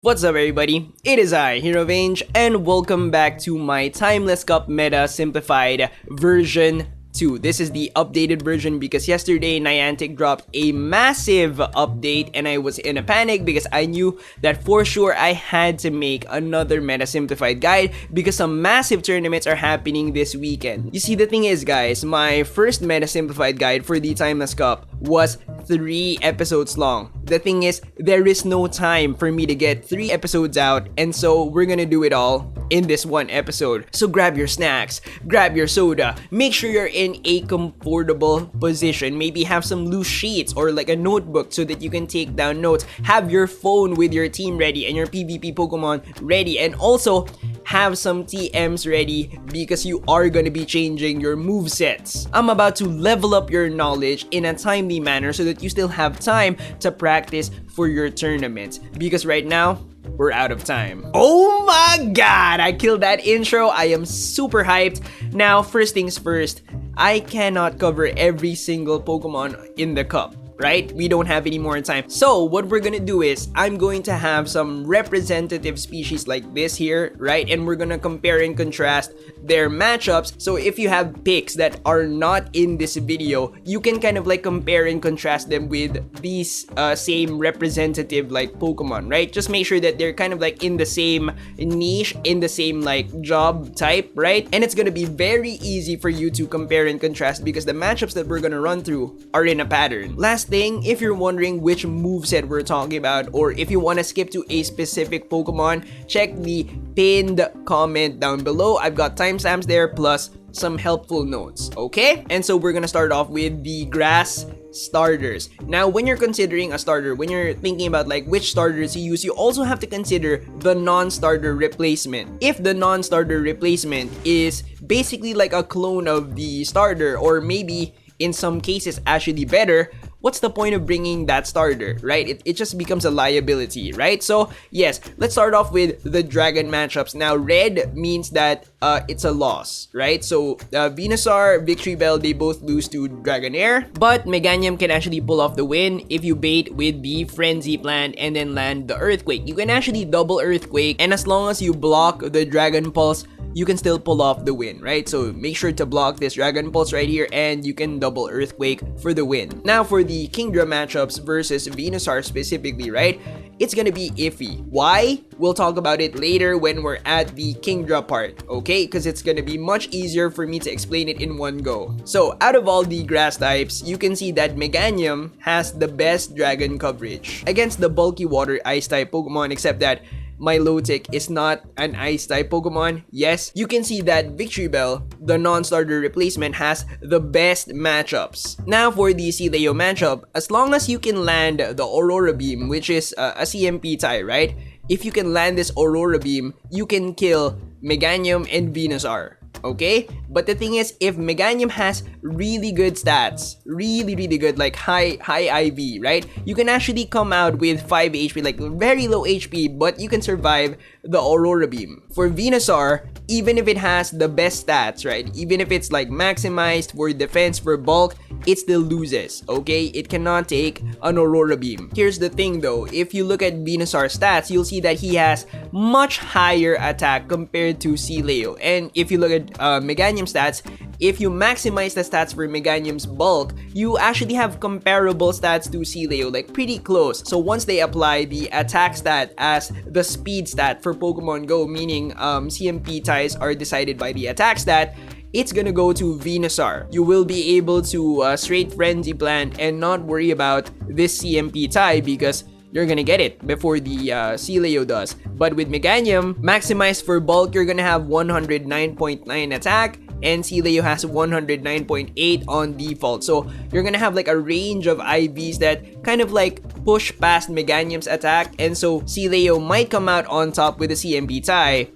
What's up everybody, it is I, Hero Vange, and welcome back to my Timeless Cup Meta Simplified version 2. This is the updated version because yesterday Niantic dropped a massive update and I was in a panic because I knew that for sure I had to make another Meta Simplified guide because some massive tournaments are happening this weekend. You see, the thing is guys, my first Meta Simplified guide for the Timeless Cup was 3 episodes long. The thing is, there is no time for me to get 3 episodes out, and so we're gonna do it all in this one episode. So grab your snacks, grab your soda, make sure you're in a comfortable position, maybe have some loose sheets or like a notebook so that you can take down notes, have your phone with your team ready and your PvP Pokemon ready, and also have some TMs ready because you are gonna be changing your movesets. I'm about to level up your knowledge in a timely manner so that you still have time to practice for your tournament, because right now we're out of time. Oh my god, I killed that intro. I am super hyped. Now, first things first, I cannot cover every single Pokemon in the cup, right? We don't have any more time. So what we're gonna do is I'm going to have some representative species like this here, right? And we're gonna compare and contrast their matchups. So if you have picks that are not in this video, you can kind of like compare and contrast them with these same representative like Pokemon, right? Just make sure that they're kind of like in the same niche, in the same like job type, right? And it's gonna be very easy for you to compare and contrast because the matchups that we're gonna run through are in a pattern. Last thing, if you're wondering which moveset we're talking about, or if you want to skip to a specific Pokemon, check the pinned comment down below. I've got timestamps there plus some helpful notes, okay? And so we're gonna start off with the grass starters. Now, when you're considering a starter, when you're thinking about like which starters you use, you also have to consider the non-starter replacement. If the non-starter replacement is basically like a clone of the starter, or maybe in some cases actually better, what's the point of bringing that starter, right? It just becomes a liability, right? So yes, let's start off with the dragon matchups. Now, red means that it's a loss, right? So Venusaur, Victory Bell, they both lose to Dragonair, but Meganium can actually pull off the win if you bait with the Frenzy Plant and then land the Earthquake. You can actually double Earthquake, and as long as you block the Dragon Pulse, you can still pull off the win, right? So make sure to block this Dragon Pulse right here and you can double Earthquake for the win. Now for the Kingdra matchups versus Venusaur specifically, right? It's gonna be iffy. Why? We'll talk about it later when we're at the Kingdra part, okay? Because it's gonna be much easier for me to explain it in one go. So out of all the grass types, you can see that Meganium has the best dragon coverage against the bulky water ice type Pokemon, except that Milotic is not an ice type Pokemon. Yes, you can see that Victory Bell, the non-starter replacement, has the best matchups. Now for the Sealeo matchup, as long as you can land the Aurora Beam, which is a CMP tie, right? If you can land this Aurora Beam, you can kill Meganium and Venusaur. Okay, but the thing is, if Meganium has really good stats, really good, like high IV, right, you can actually come out with 5 HP, like very low HP, but you can survive the Aurora Beam. For Venusaur, even if it has the best stats, right, even if it's like maximized for defense, for bulk, it still loses, okay? It cannot take an Aurora Beam. Here's the thing though, if you look at Venusaur's stats, you'll see that he has much higher attack compared to Sealeo. And if you look at Meganium stats, if you maximize the stats for Meganium's bulk, you actually have comparable stats to Sealeo, like pretty close. So once they apply the attack stat as the speed stat for Pokemon Go, meaning CMP ties are decided by the attack stat, it's gonna go to Venusaur. You will be able to straight Frenzy Plant and not worry about this CMP tie because you're gonna get it before the Sealeo does. But with Meganium, maximized for bulk, you're gonna have 109.9 attack, and Sealeo has 109.8 on default. So you're gonna have like a range of IVs that kind of like push past Meganium's attack, and so Sealeo might come out on top with a CMP tie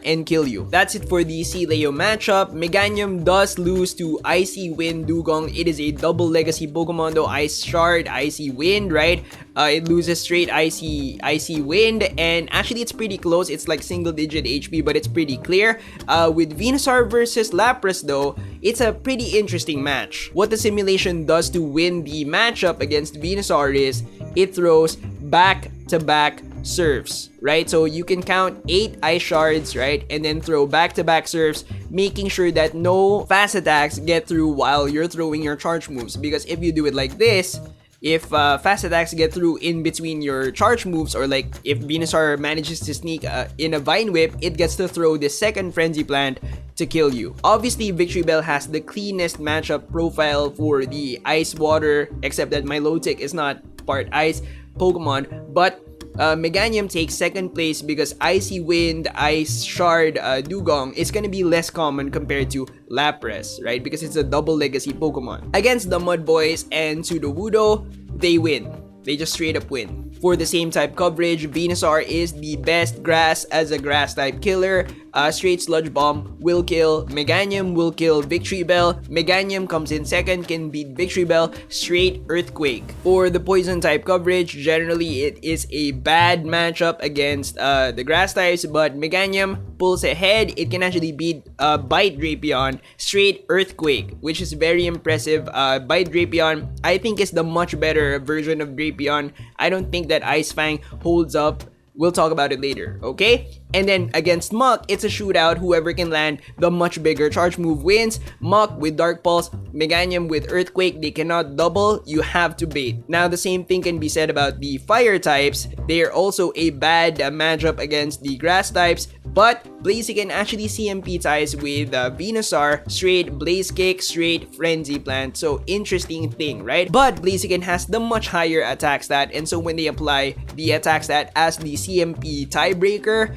and kill you. That's it for the Sealeo matchup. Meganium does lose to Icy Wind Dugong. It is a double legacy Pokemon though. Ice Shard, Icy Wind, right? It loses straight Icy Wind, and actually it's pretty close. It's like single digit HP, but it's pretty clear. With Venusaur versus Lapras though, it's a pretty interesting match. What the simulation does to win the matchup against Venusaur is it throws back-to-back surfs, right? So you can count 8 ice shards, right? And then throw back-to-back surfs, making sure that no fast attacks get through while you're throwing your charge moves. Because if you do it like this, if fast attacks get through in between your charge moves, or like if Venusaur manages to sneak in a Vine Whip, it gets to throw the second Frenzy Plant to kill you. Obviously, Victory Bell has the cleanest matchup profile for the Ice Water, except that Milotic is not part Ice Pokemon, but Meganium takes second place because Icy Wind, Ice Shard, Dugong is gonna be less common compared to Lapras, right? Because it's a double legacy Pokemon. Against the Mud Boys and Sudowoodo, they win. They just straight up win. For the same type coverage, Venusaur is the best grass as a grass type killer. Straight Sludge Bomb will kill. Meganium will kill Victory Bell. Meganium comes in second, can beat Victory Bell. Straight Earthquake. For the poison type coverage, generally it is a bad matchup against the grass types, but Meganium pulls ahead. It can actually beat Bite Drapion. Straight Earthquake, which is very impressive. Bite Drapion, I think, is the much better version of Drapion. I don't think that Ice Fang holds up. We'll talk about it later, okay? And then against Muk, it's a shootout. Whoever can land the much bigger charge move wins. Muk with Dark Pulse, Meganium with Earthquake, they cannot double. You have to bait. Now, the same thing can be said about the fire types. They are also a bad matchup against the grass types. But Blaziken actually CMP ties with Venusaur, straight Blaze Kick, straight Frenzy Plant. So interesting thing, right? But Blaziken has the much higher attack stat, and so when they apply the attack stat as the CMP tiebreaker,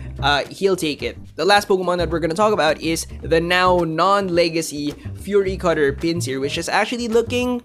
he'll take it. The last Pokemon that we're gonna talk about is the now non-legacy Fury Cutter Pinsir, which is actually looking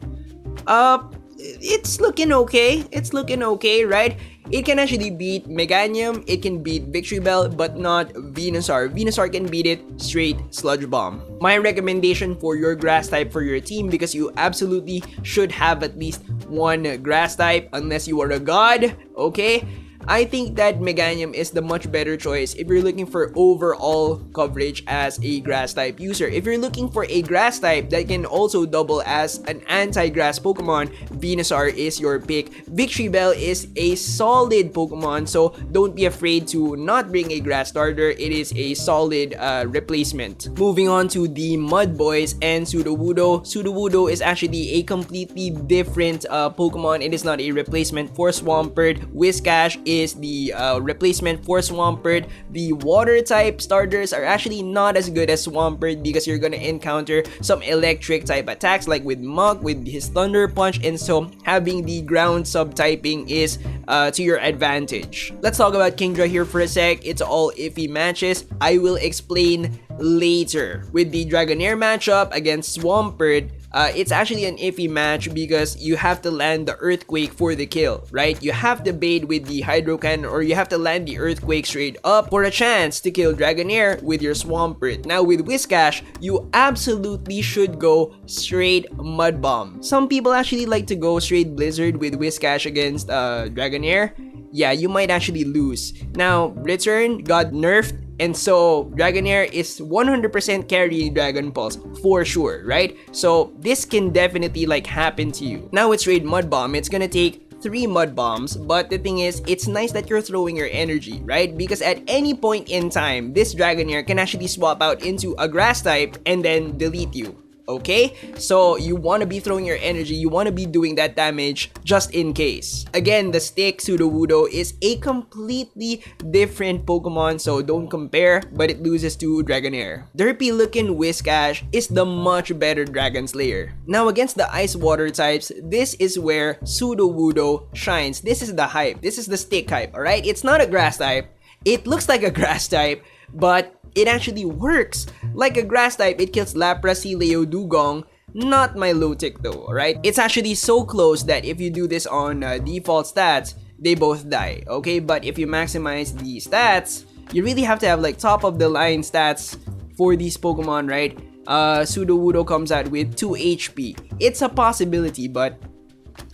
it's looking okay. It's looking okay, right? It can actually beat Meganium, it can beat Victory Bell, but not Venusaur. Venusaur can beat it straight Sludge Bomb. My recommendation for your grass type for your team, because you absolutely should have at least one grass type unless you are a god, okay? I think that Meganium is the much better choice if you're looking for overall coverage as a grass type user. If you're looking for a grass type that can also double as an anti-grass Pokemon, Venusaur is your pick. Victory Bell is a solid Pokemon, so don't be afraid to not bring a grass starter. It is a solid replacement. Moving on to the Mud Boys and Sudowoodo. Sudowoodo is actually a completely different Pokemon. It is not a replacement for Swampert. Whiscash is the replacement for Swampert. The water type starters are actually not as good as Swampert because you're gonna encounter some electric type attacks like with Muk with his Thunder Punch, and so having the ground subtyping is to your advantage. Let's talk about Kingdra here for a sec. It's all iffy matches. I will explain later. With the Dragonair matchup against Swampert, it's actually an iffy match because you have to land the Earthquake for the kill, right? You have to bait with the Hydro Cannon, or you have to land the Earthquake straight up for a chance to kill Dragonair with your Swampert. Now with Whiscash, you absolutely should go straight Mud Bomb. Some people actually like to go straight Blizzard with Whiscash against Dragonair. Yeah, you might actually lose. Now, Return got nerfed, and so Dragonair is 100% carrying Dragon Pulse for sure, right? So this can definitely like happen to you. Now it's straight Mud Bomb. It's gonna take 3 Mud Bombs, but the thing is, it's nice that you're throwing your energy, right? Because at any point in time, this Dragonair can actually swap out into a grass type and then delete you. Okay, so you want to be throwing your energy, you want to be doing that damage just in case. Again, the stick Sudowoodo is a completely different Pokemon, so don't compare, but it loses to Dragonair. Derpy looking Whiscash is the much better Dragon Slayer. Now against the Ice Water types, this is where Sudowoodo shines. This is the hype, this is the stick hype, alright? It's not a grass type, it looks like a grass type, but it actually works. Like a grass type, it kills Lapras, Leo, Dugong, not Milotic though, alright? It's actually so close that if you do this on default stats, they both die, okay? But if you maximize the stats, you really have to have like top of the line stats for these Pokemon, right? Sudowoodo comes out with 2 HP. It's a possibility, but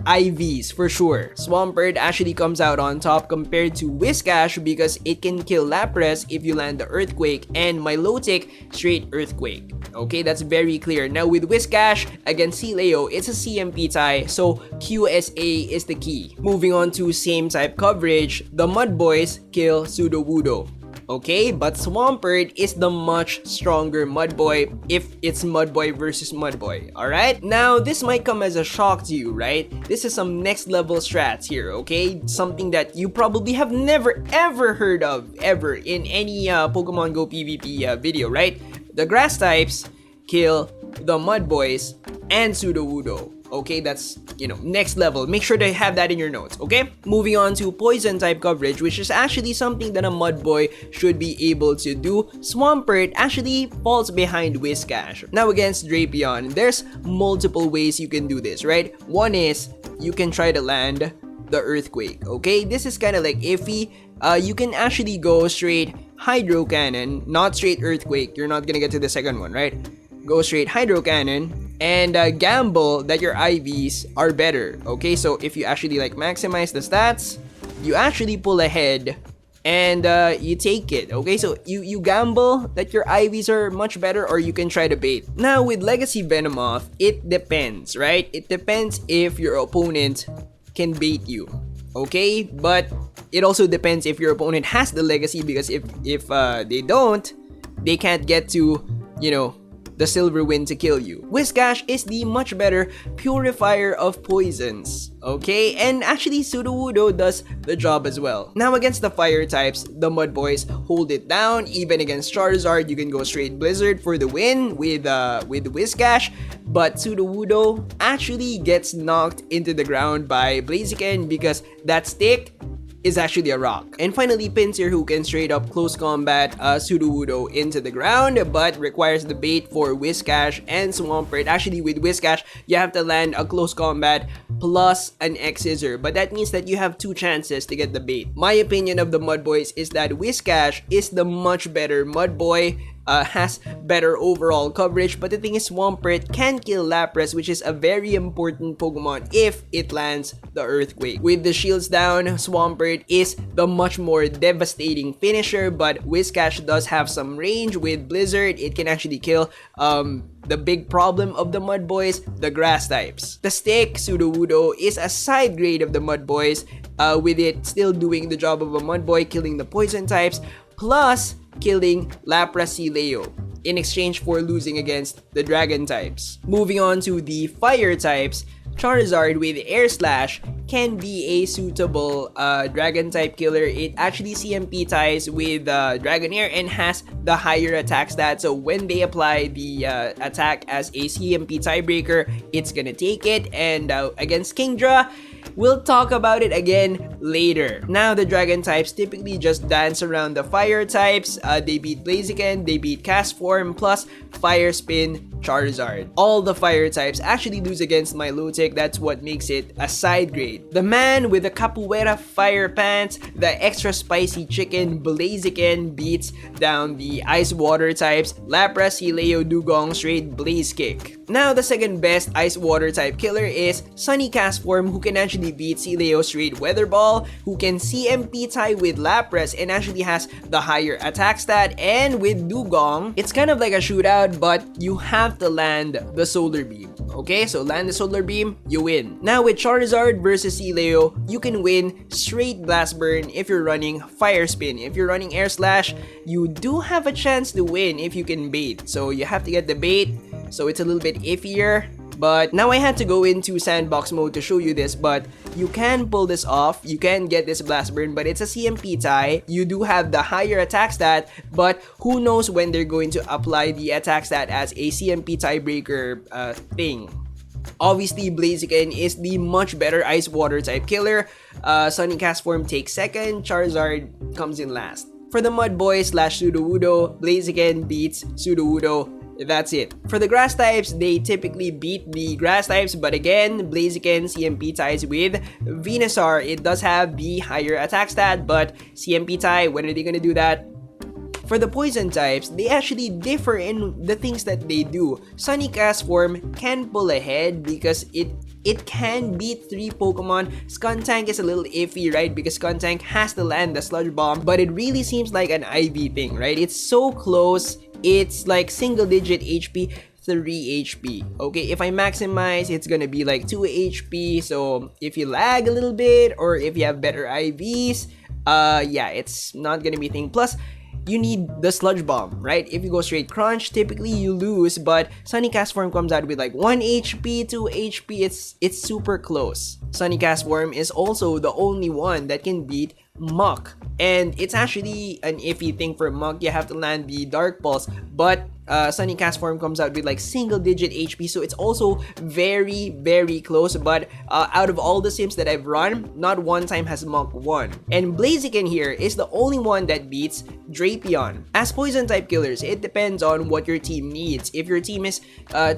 IVs for sure. Swampert actually comes out on top compared to Whiscash because it can kill Lapras if you land the Earthquake, and Milotic straight Earthquake. Okay, that's very clear. Now with Whiscash against Sealeo, it's a CMP tie, so QSA is the key. Moving on to same type coverage, the Mud Boys kill Sudowoodo. Okay, but Swampert is the much stronger Mudboy if it's Mudboy versus Mudboy, alright? Now, this might come as a shock to you, right? This is some next level strats here, okay? Something that you probably have never ever heard of ever in any Pokemon Go PvP video, right? The grass types kill the Mudboys and Sudowoodo. Okay, that's, next level. Make sure to have that in your notes, okay? Moving on to poison type coverage, which is actually something that a Mudboy should be able to do. Swampert actually falls behind Whiscash. Now against Drapion, there's multiple ways you can do this, right? One is, you can try to land the Earthquake, okay? This is kind of like iffy. You can actually go straight Hydro Cannon, not straight Earthquake. You're not gonna get to the second one, right? Go straight Hydro Cannon and gamble that your IVs are better. Okay, so if you actually maximize the stats, you actually pull ahead and you take it. Okay, so you gamble that your IVs are much better, or you can try to bait. Now with Legacy Venomoth, it depends, right? It depends if your opponent can bait you. Okay, but it also depends if your opponent has the Legacy, because if they don't, they can't get to, the Silver Wind to kill you. Whiscash is the much better purifier of poisons, okay? And actually Sudowoodo does the job as well. Now against the fire types, the Mud Boys hold it down. Even against Charizard, you can go straight Blizzard for the win with Whiscash, but Sudowoodo actually gets knocked into the ground by Blaziken because that stick is actually a rock. And finally, Pinsir, who can straight up close combat Sudowoodo into the ground, but requires the bait for Whiscash and Swampert. Actually, with Whiscash, you have to land a close combat plus an X-Scissor, but that means that you have 2 chances to get the bait. My opinion of the Mud Boys is that Whiscash is the much better Mud Boy, has better overall coverage, but the thing is Swampert can kill Lapras, which is a very important Pokemon if it lands the Earthquake. With the shields down, Swampert is the much more devastating finisher, but Whiscash does have some range. With Blizzard, it can actually kill the big problem of the Mud Boys, the grass types. The stick, Sudowoodo, is a side grade of the Mud Boys, with it still doing the job of a Mud Boy, killing the poison types, plus killing Lapras Sealeo in exchange for losing against the dragon types. Moving on to the fire types, Charizard with Air Slash can be a suitable dragon type killer. It actually CMP ties with Dragonair and has the higher attack stat, so when they apply the attack as a CMP tiebreaker, it's gonna take it. And against Kingdra, we'll talk about it again later. Now the dragon types typically just dance around the fire types. They beat Blaziken, they beat Castform, plus Fire Spin Charizard. All the fire types actually lose against Milotic. That's what makes it a side grade. The man with the Capoeira Fire Pants, the extra spicy chicken Blaziken, beats down the ice water types, Lapras, Sealeo, Dugong, straight Blaze Kick. Now the second best ice water type killer is Sunny Castform, who can actually beat Sealeo straight Weather Ball, who can CMP tie with Lapras and actually has the higher attack stat. And with Dugong, it's kind of like a shootout, but you have to land the Solar Beam. Okay, so land the Solar Beam, you win. Now with Charizard versus Sealeo, you can win straight Blast Burn if you're running Fire Spin. If you're running Air Slash, you do have a chance to win if you can bait. So you have to get the bait, so it's a little bit iffier. But now I had to go into sandbox mode to show you this, but you can pull this off. You can get this Blast Burn, but it's a CMP tie. You do have the higher attack stat, but who knows when they're going to apply the attack stat as a CMP tiebreaker thing. Obviously, Blaziken is the much better ice water type killer. Sunny Castform takes second, Charizard comes in last. For the Mud Boy / Sudowoodo, Blaziken beats Sudowoodo. That's it. For the grass types, they typically beat the grass types, but again, Blaziken CMP ties with Venusaur. It does have the higher attack stat, but CMP tie, when are they gonna do that? For the poison types, they actually differ in the things that they do. Sunny Castform can pull ahead because it can beat 3 Pokemon. Skuntank is a little iffy, right? Because Skuntank has to land the Sludge Bomb, but it really seems like an IV thing, right? It's so close. It's like single digit HP, 3 HP. Okay, if I maximize, it's gonna be like 2 HP. So if you lag a little bit or if you have better IVs, yeah, it's not gonna be a thing. Plus, you need the Sludge Bomb, right? If you go straight Crunch, typically you lose, but Sunny Castform comes out with like 1 HP, 2 HP, it's super close. Sunny Castform is also the only one that can beat Muck, and it's actually an iffy thing for Muck. You have to land the Dark Pulse, but Sunny Castform comes out with like single digit HP, so it's also very, very close. But out of all the sims that I've run, not one time has Muck won. And Blaziken here is the only one that beats Drapion. As poison type killers, it depends on what your team needs. If your team is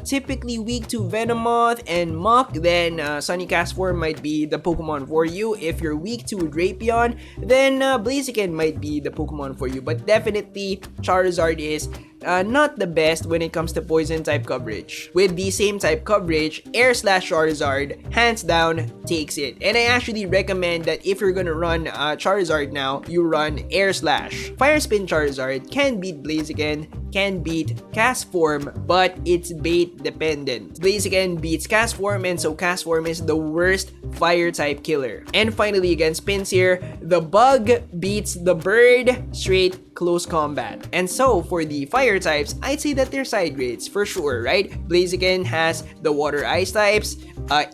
typically weak to Venomoth and Muck, then Sunny Castform might be the Pokemon for you. If you're weak to Drapion, then Blaziken might be the Pokemon for you. But definitely Charizard is not the best when it comes to poison type coverage. With the same type coverage, Air Slash Charizard hands down takes it. And I actually recommend that if you're gonna run Charizard now, you run Air Slash. Fire Spin Charizard can beat Blaziken, can beat Castform, but it's bait dependent. Blaziken beats Castform, and so Castform is the worst fire type killer. And finally, against Pinsir, the bug beats the bird straight close combat. And so for the fire types, I'd say that they're side grades for sure, right? Blaziken has the water ice types.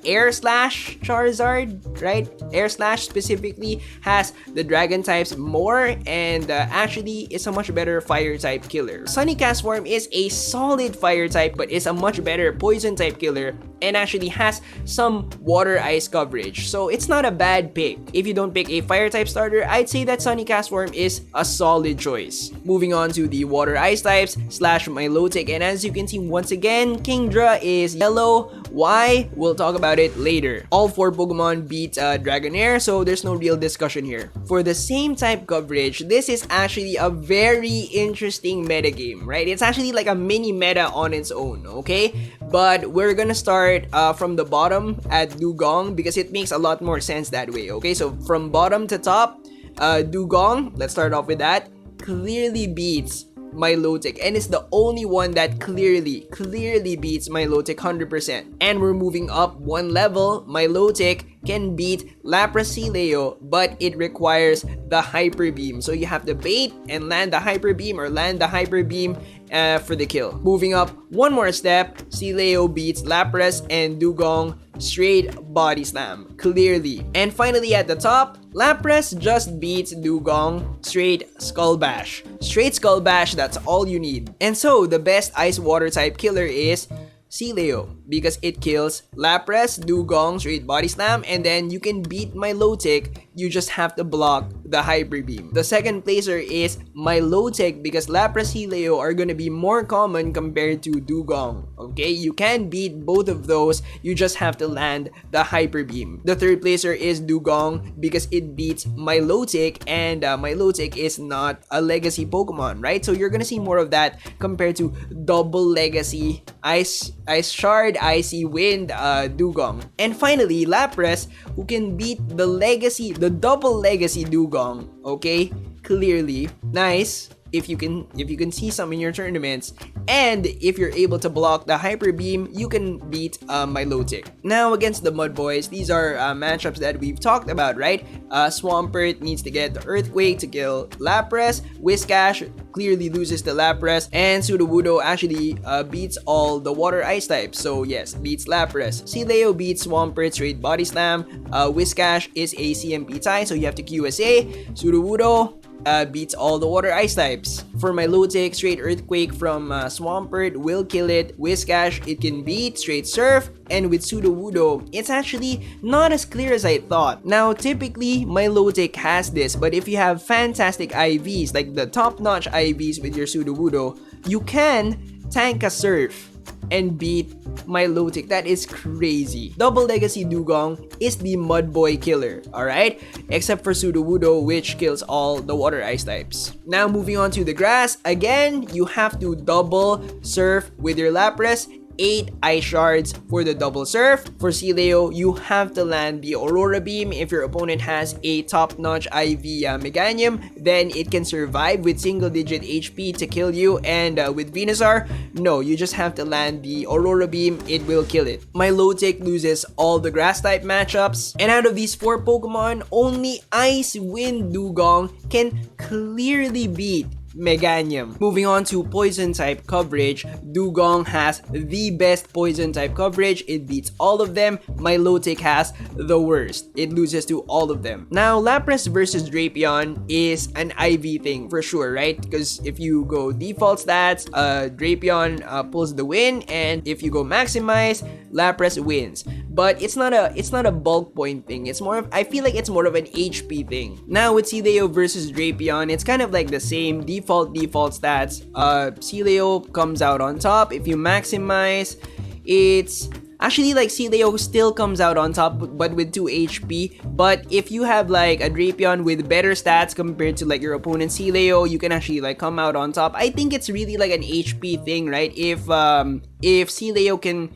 Air Slash Charizard, right? Air Slash specifically has the dragon types more, and actually is a much better fire type killer. Sunny Castform is a solid fire type, but is a much better poison type killer, and actually has some water ice coverage. So it's not a bad pick. If you don't pick a fire type starter, I'd say that Sunny Castform is a solid choice. Moving on to the water ice types slash Milotic, and as you can see once again, Kingdra is yellow. Why? We'll talk about it later. All 4 Pokemon beat Dragonair, so there's no real discussion here. For the same type coverage, this is actually a very interesting metagame, right? It's actually like a mini meta on its own, okay? But we're gonna start from the bottom at Dugong because it makes a lot more sense that way, okay? So from bottom to top, Dugong, let's start off with that, clearly beats Milotic, and it's the only one that clearly beats Milotic 100%. And we're moving up one level. Milotic can beat Lapras Leo, but it requires the Hyper Beam. So you have to bait and land the Hyper Beam, or land the Hyper Beam for the kill. Moving up one more step, Leo beats Lapras, and Dugong straight body slam, clearly. And finally at the top, Lapras just beats Dugong straight Skull Bash. Straight Skull Bash, that's all you need. And so the best ice water type killer is Leo, because it kills Lapras, Dugong, straight body slam, and then you can beat Milotic. You just have to block the Hyper Beam. The second placer is Milotic, because Lapras, Leo are gonna be more common compared to Dugong. Okay, you can beat both of those. You just have to land the Hyper Beam. The third placer is Dugong, because it beats Milotic, and Milotic is not a legacy Pokemon, right? So you're gonna see more of that compared to double legacy Ice Shard, Icy Wind, Dugong. And finally, Lapras, who can beat the double legacy Dugong, okay? Clearly, nice. If you can see some in your tournaments, and if you're able to block the Hyper Beam, you can beat Milotic. Now against the Mud Boys, these are matchups that we've talked about, right? Swampert needs to get the Earthquake to kill Lapras. Whiscash clearly loses to Lapras, and Sudowoodo actually beats all the water ice types. So yes, beats Lapras. Leo beats Swampert straight body slam. Whiscash is a CMP tie, so you have to QSA. Sudowoodo beats all the water ice types. For Milotic, straight Earthquake from Swampert will kill it. Whiscash, it can beat straight Surf. And with Sudowoodo, it's actually not as clear as I thought. Now, typically, Milotic has this, but if you have fantastic IVs, like the top-notch IVs with your Sudowoodo, you can tank a Surf. and beat my Lotic. That is crazy. Double Legacy Dugong is the Mud Boy killer, alright? Except for Sudowoodo, which kills all the water ice types. Now moving on to the grass. Again, you have to double surf with your Lapras. 8 ice shards for the double surf. For Sealeo, you have to land the Aurora Beam. If your opponent has a top-notch IV Meganium, then it can survive with single-digit HP to kill you. And with Venusaur, no, you just have to land the Aurora Beam. It will kill it. My Lotic loses all the grass-type matchups. And out of these 4 Pokemon, only Ice Wind Dugong can clearly beat Meganium. Moving on to poison type coverage, Dugong has the best poison type coverage. It beats all of them. My Lotic has the worst. It loses to all of them. Now, Lapras versus Drapion is an IV thing for sure, right? Because if you go default stats, Drapion pulls the win, and if you go maximize, Lapras wins. But it's not a bulk point thing. It's more of, I feel like it's more of an HP thing. Now with Sealeo versus Drapion, it's kind of like the same default stats. Sealeo comes out on top. If you maximize, it's actually like Sealeo still comes out on top, but with 2 HP. But if you have like a Drapion with better stats compared to like your opponent Sealeo, you can actually like come out on top. I think it's really like an HP thing, right? If Sealeo can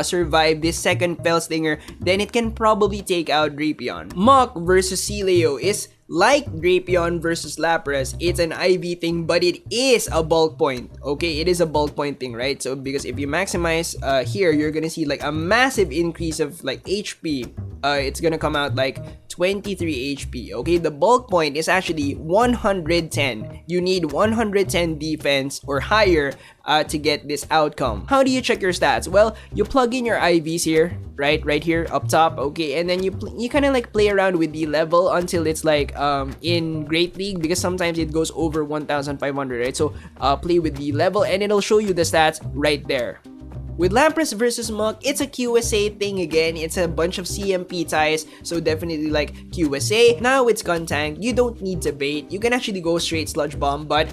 survive this second Fell Stinger, then it can probably take out Drapion. Mach versus Sealeo is like Drapion versus Lapras. It's an IV thing, but it is a bulk point. Okay, it is a bulk point thing, right? So because if you maximize here, you're gonna see like a massive increase of like HP. It's gonna come out like 23 HP. Okay, the bulk point is actually 110. You need 110 defense or higher to get this outcome. How do you check your stats? Well, you plug in your IVs here, right here up top. Okay, and then you kind of like play around with the level until it's like in Great League, because sometimes it goes over 1,500, right? So play with the level and it'll show you the stats right there. With Lapras versus Mach, it's a QSA thing again. It's a bunch of CMP ties, so definitely like QSA. Now it's Skuntank, you don't need to bait. You can actually go straight Sludge Bomb, but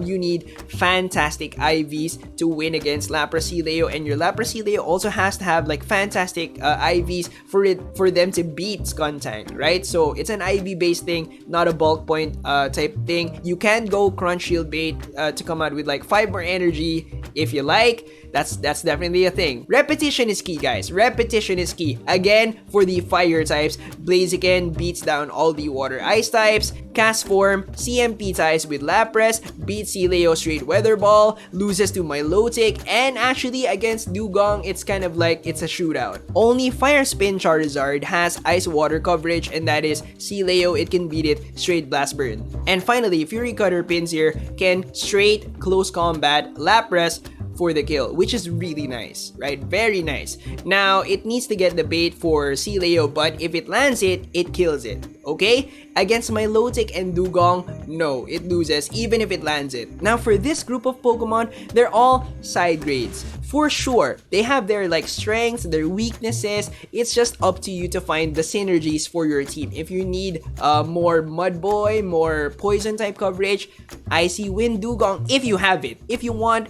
you need fantastic IVs to win against Lapras Sealeo, and your Lapras Sealeo also has to have like fantastic IVs for them to beat Skuntank, right? So it's an IV based thing, not a bulk point type thing. You can go Crunch Shield bait to come out with like 5 more energy if you like. That's definitely a thing. Repetition is key, guys. Repetition is key. Again, for the fire types, Blaziken beats down all the water ice types. Castform, CMP ties with Lapras, beats Sealeo straight Weather Ball, loses to Milotic, and actually against Dugong, it's kind of like it's a shootout. Only Fire Spin Charizard has ice water coverage, and that is Sealeo. It can beat it straight Blast Burn. And finally, Fury Cutter Pins here can straight close combat Lapras for the kill, which is really nice, right? Very nice. Now, it needs to get the bait for Sealeo, but if it lands it, it kills it, okay? Against Milotic and Dugong, no, it loses even if it lands it. Now, for this group of Pokemon, they're all side grades. For sure, they have their like strengths, their weaknesses. It's just up to you to find the synergies for your team. If you need more Mud Boy, more Poison type coverage, Icy Wind Dugong, if you have it. If you want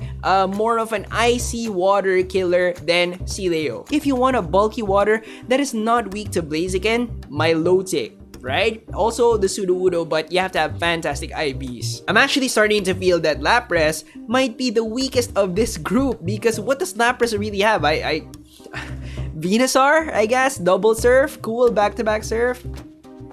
more of an Icy Water killer, then Sealeo. If you want a bulky water that is not weak to Blaziken, Milotic. Right? Also the Sudowoodo, but you have to have fantastic IVs. I'm actually starting to feel that Lapras might be the weakest of this group, because what does Lapras really have? Venusaur, I guess? Double Surf? Cool, back-to-back Surf?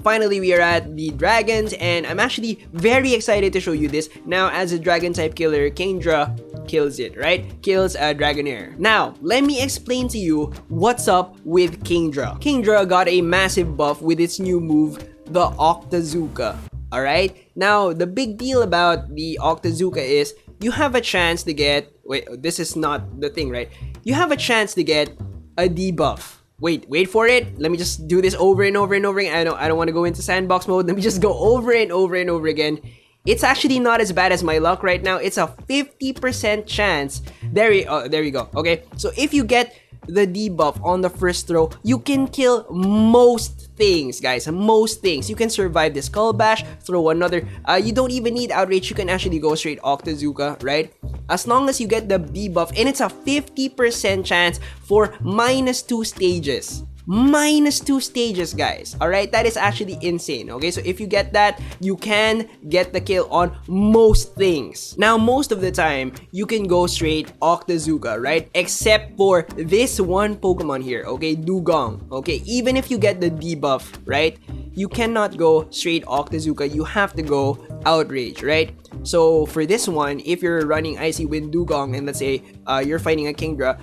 Finally, we are at the Dragons, and I'm actually very excited to show you this. Now, as a Dragon-type killer, Kingdra kills it, right? Kills a Dragonair. Now, let me explain to you what's up with Kingdra. Kingdra got a massive buff with its new move, the Octazooka. Alright? Now, the big deal about the Octazooka is you have a chance to get... Wait, this is not the thing, right? You have a chance to get a debuff. Wait for it. Let me just do this over and over and over again. I don't want to go into sandbox mode. Let me just go over and over and over again. It's actually not as bad as my luck right now. It's a 50% chance. There you go. Okay, so if you get the debuff on the first throw, you can kill most things, guys. Most things. You can survive the Skull Bash, throw another. You don't even need Outrage. You can actually go straight Octazooka, right? As long as you get the debuff, and it's a 50% chance for -2 stages. -2 stages, guys. Alright, that is actually insane. Okay, so if you get that, you can get the kill on most things. Now, most of the time, you can go straight Octazooka, right? Except for this one Pokemon here, okay, Dugong. Okay, even if you get the debuff, right, you cannot go straight Octazooka. You have to go Outrage, right? So for this one, if you're running Icy Wind Dugong and let's say you're fighting a Kingdra,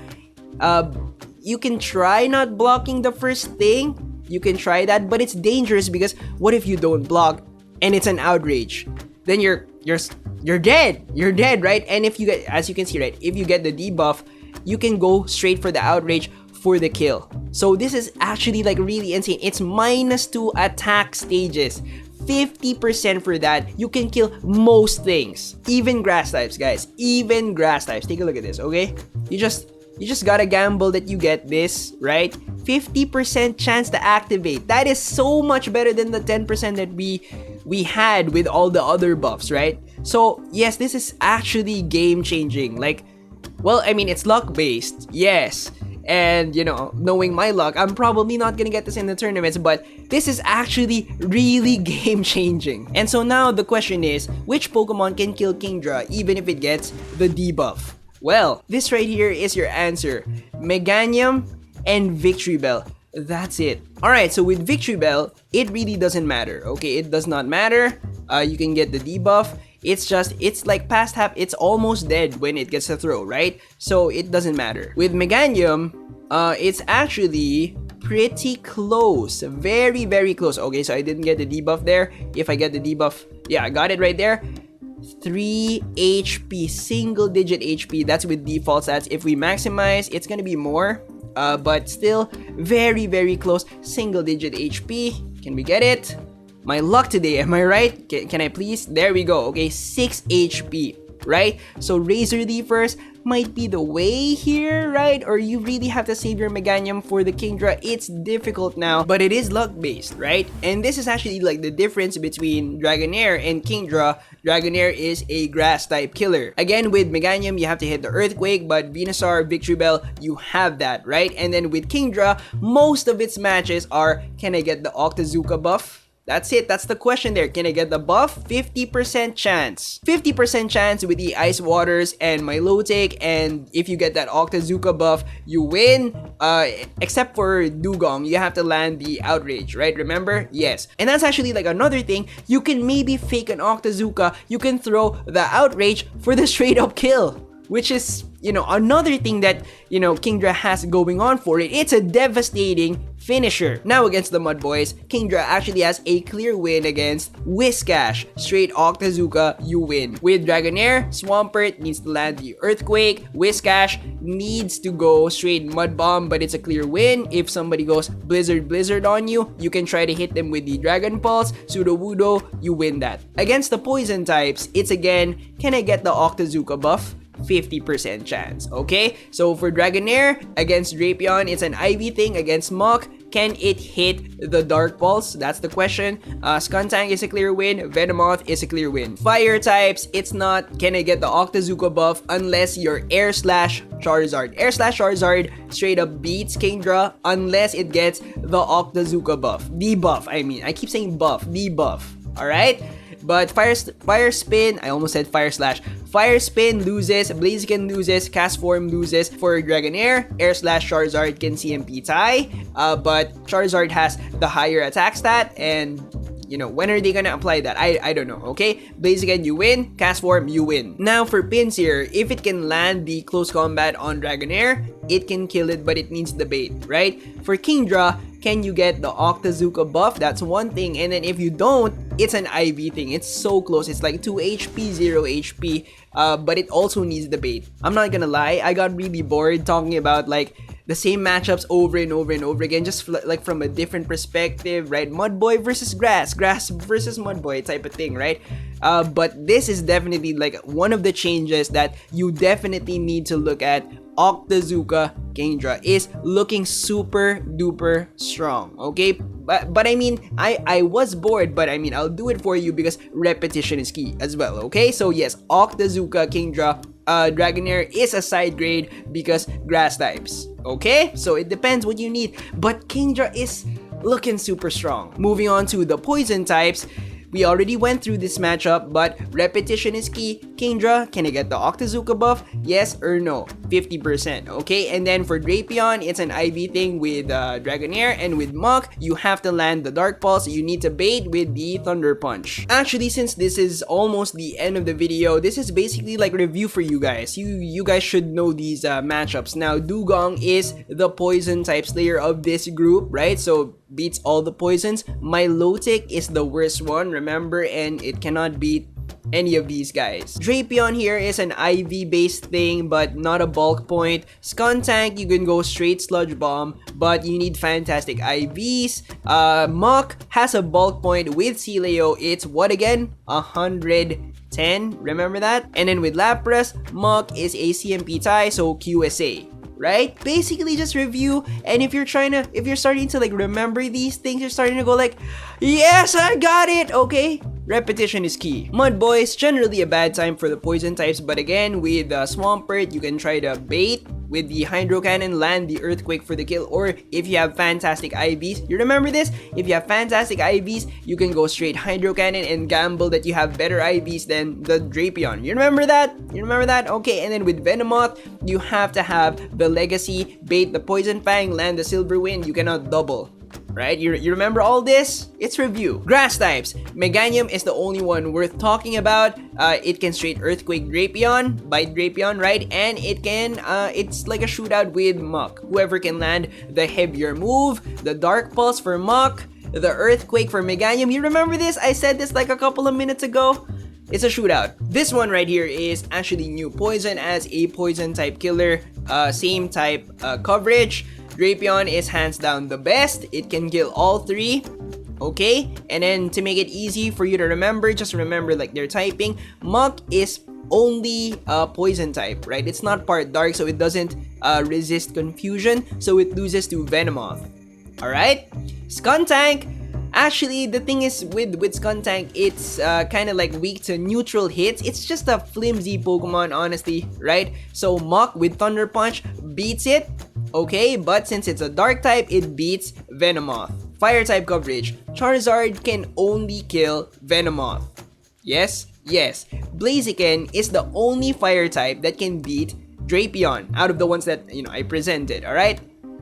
you can try not blocking the first thing. You can try that, but it's dangerous because what if you don't block and it's an Outrage? Then you're dead. You're dead, right? And if you get, as you can see, right, if you get the debuff, you can go straight for the Outrage for the kill. So this is actually like really insane. It's -2 attack stages. 50% for that. You can kill most things. Even grass types, guys. Even grass types. Take a look at this, okay? You just gotta gamble that you get this, right? 50% chance to activate. That is so much better than the 10% that we had with all the other buffs, right? So yes, this is actually game changing. Like, well, I mean, it's luck based, yes. And, you know, knowing my luck, I'm probably not gonna get this in the tournaments, but this is actually really game-changing. And so now the question is, which Pokemon can kill Kingdra even if it gets the debuff? Well, this right here is your answer. Meganium and Victreebel. That's it. Alright, so with Victreebel, it really doesn't matter, okay? It does not matter. You can get the debuff. It's like past half, it's almost dead when it gets a throw, right? So it doesn't matter. With Meganium, it's actually pretty close. Very, very close. Okay, so I didn't get the debuff there. If I get the debuff, yeah, I got it right there. 3 HP, single digit HP. That's with default stats. If we maximize, it's gonna be more. But still, very, very close. Single digit HP. Can we get it? My luck today, am I right? Can I please? There we go. Okay, 6 HP, right? So Razor Leaf first might be the way here, right? Or you really have to save your Meganium for the Kingdra. It's difficult now, but it is luck based, right? And this is actually like the difference between Dragonair and Kingdra. Dragonair is a grass type killer. Again, with Meganium, you have to hit the Earthquake, but Venusaur, Victreebel, you have that, right? And then with Kingdra, most of its matches are, can I get the Octazooka buff? That's it. That's the question there. Can I get the buff? 50% chance. 50% chance with the Ice Waters and Milotic. And if you get that Octazooka buff, you win. Except for Dugong, you have to land the Outrage, right? Remember? Yes. And that's actually like another thing. You can maybe fake an Octazooka. You can throw the Outrage for the straight up kill. Which is, you know, another thing that, you know, Kingdra has going on for it. It's a devastating finisher. Now against the Mud Boys, Kingdra actually has a clear win against Whiscash. Straight Octazooka, you win. With Dragonair, Swampert needs to land the Earthquake. Whiscash needs to go straight Mud Bomb, but it's a clear win. If somebody goes Blizzard on you, you can try to hit them with the Dragon Pulse. Sudowoodo, you win that. Against the Poison types, it's again, can I get the Octazooka buff? 50% chance, okay? So for Dragonair, against Drapion, it's an IV thing. Against Mach, can it hit the Dark Pulse? That's the question. Skuntank is a clear win. Venomoth is a clear win. Fire types, it's not, can I get the Octazooka buff unless you're Air Slash Charizard. Air Slash Charizard straight up beats Kingdra unless it gets the Octazooka buff. Debuff, I mean. I keep saying buff. Debuff. Alright? But Fire Spin, I almost said Fire Slash. Fire Spin loses, Blaziken loses, Castform loses. For Dragonair, Air Slash Charizard can CMP tie. But Charizard has the higher attack stat, and you know, when are they gonna apply that? I don't know, okay? Blaziken, you win. Castform, you win. Now for pins here, if it can land the close combat on Dragonair, it can kill it, but it needs the bait, right? For Kingdra, can you get the Octazooka buff? That's one thing. And then if you don't, it's an IV thing. It's so close. It's like 2 HP, 0 HP. But it also needs the bait. I'm not gonna lie, I got really bored talking about like the same matchups over and over and over again, just like from a different perspective, right? Mudboy versus grass versus Mudboy type of thing, right? But this is definitely like one of the changes that you definitely need to look at. Octazooka Kingdra is looking super duper strong, okay? But I mean, I was bored, but I mean, I'll do it for you because repetition is key as well, okay? So yes, Octazooka Kingdra Dragonair is a side grade because grass types, okay? So it depends what you need, but Kingdra is looking super strong. Moving on to the poison types. We already went through this matchup, but repetition is key. Kingdra, can I get the Octazooka buff? Yes or no? 50%, okay? And then for Drapion, it's an IV thing with Dragonair, and with Muk, you have to land the Dark Pulse. You need to bait with the Thunder Punch. Actually, since this is almost the end of the video, this is basically like review for you guys. You guys should know these matchups. Now, Dugong is the poison type slayer of this group, right? So beats all the poisons. Milotic is the worst one, remember, and it cannot beat any of these guys. Drapion here is an IV based thing, but not a bulk point. Skuntank, you can go straight Sludge Bomb, but you need fantastic IVs. Muk has a bulk point with Sealeo. It's what again? 110, remember that? And then with Lapras, Muk is a CMP tie, so QSA. Right? Basically just review, and if you're starting to like remember these things, you're starting to go like, yes, I got it, okay? Repetition is key. Mudboy is generally a bad time for the poison types, but again, with Swampert, you can try to bait with the Hydro Cannon, land the Earthquake for the kill, or if you have fantastic IVs, you remember this? If you have fantastic IVs, you can go straight Hydro Cannon and gamble that you have better IVs than the Drapion. You remember that? You remember that? Okay, and then with Venomoth, you have to have the Legacy, bait the Poison Fang, land the Silver Wind, you cannot double. Right? You remember all this? It's review. Grass types. Meganium is the only one worth talking about. It can straight Earthquake Drapion, bite Drapion, right? And it can, it's like a shootout with Muk. Whoever can land the heavier move, the Dark Pulse for Muk, the Earthquake for Meganium. You remember this? I said this like a couple of minutes ago. It's a shootout. This one right here is actually new poison as a poison type killer. Same type coverage. Drapion is hands down the best. It can kill all three. Okay? And then to make it easy for you to remember, just remember like their typing. Muk is only poison type, right? It's not part dark, so it doesn't resist confusion. So it loses to Venomoth. Alright? Skuntank. Actually, the thing is with Skuntank, it's kind of like weak to neutral hits. It's just a flimsy Pokemon, honestly, right? So Muk with Thunder Punch beats it, okay? But since it's a dark type, it beats Venomoth. Fire type coverage. Charizard can only kill Venomoth. Yes? Yes. Blaziken is the only fire type that can beat Drapion out of the ones that, I presented, alright?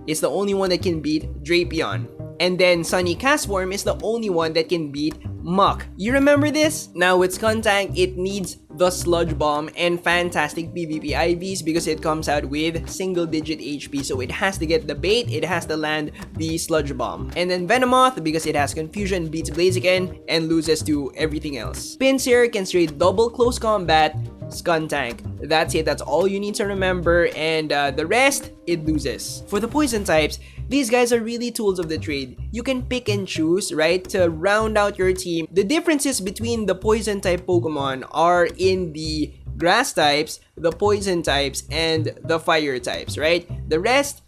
It's the only one that can beat Drapion. And then Sunny Castform is the only one that can beat Muk. You remember this? Now with Skuntank, it needs the Sludge Bomb and fantastic PvP IVs because it comes out with single digit HP. So it has to get the bait, it has to land the Sludge Bomb. And then Venomoth, because it has confusion, beats Blaziken and loses to everything else. Pinsir can straight double close combat Skuntank. That's it, that's all you need to remember, and the rest, it loses. For the poison types, these guys are really tools of the trade. You can pick and choose, right, to round out your team. The differences between the poison type Pokemon are in the grass types, the poison types, and the fire types, right? The rest,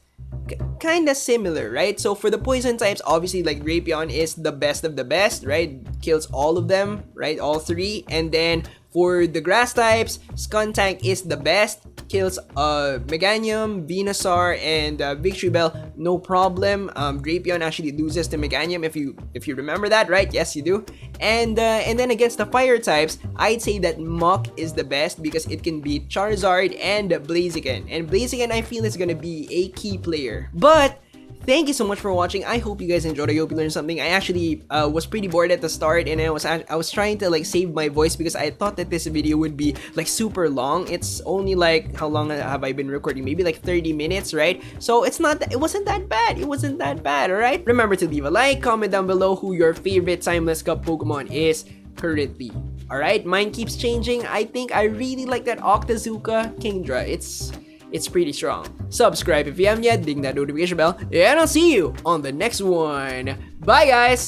kind of similar, right? So for the poison types, obviously like Drapion is the best of the best, right? Kills all of them, right? All three. And then for the grass types, Skuntank is the best. Kills Meganium, Venusaur, and Victreebel, no problem. Drapion actually loses to Meganium if you remember that, right? Yes, you do. And then against the fire types, I'd say that Muk is the best because it can beat Charizard and Blaziken. And Blaziken, I feel, is gonna be a key player. But thank you so much for watching. I hope you guys enjoyed. I hope you learned something. I actually was pretty bored at the start, and I was trying to like save my voice because I thought that this video would be like super long. It's only like, how long have I been recording? Maybe like 30 minutes, right? So it wasn't that bad. It wasn't that bad, alright? Remember to leave a like, comment down below who your favorite Timeless Cup Pokemon is currently. Alright, mine keeps changing. I think I really like that Octazooka Kingdra. it's pretty strong. Subscribe if you haven't yet, ding that notification bell, and I'll see you on the next one. Bye guys!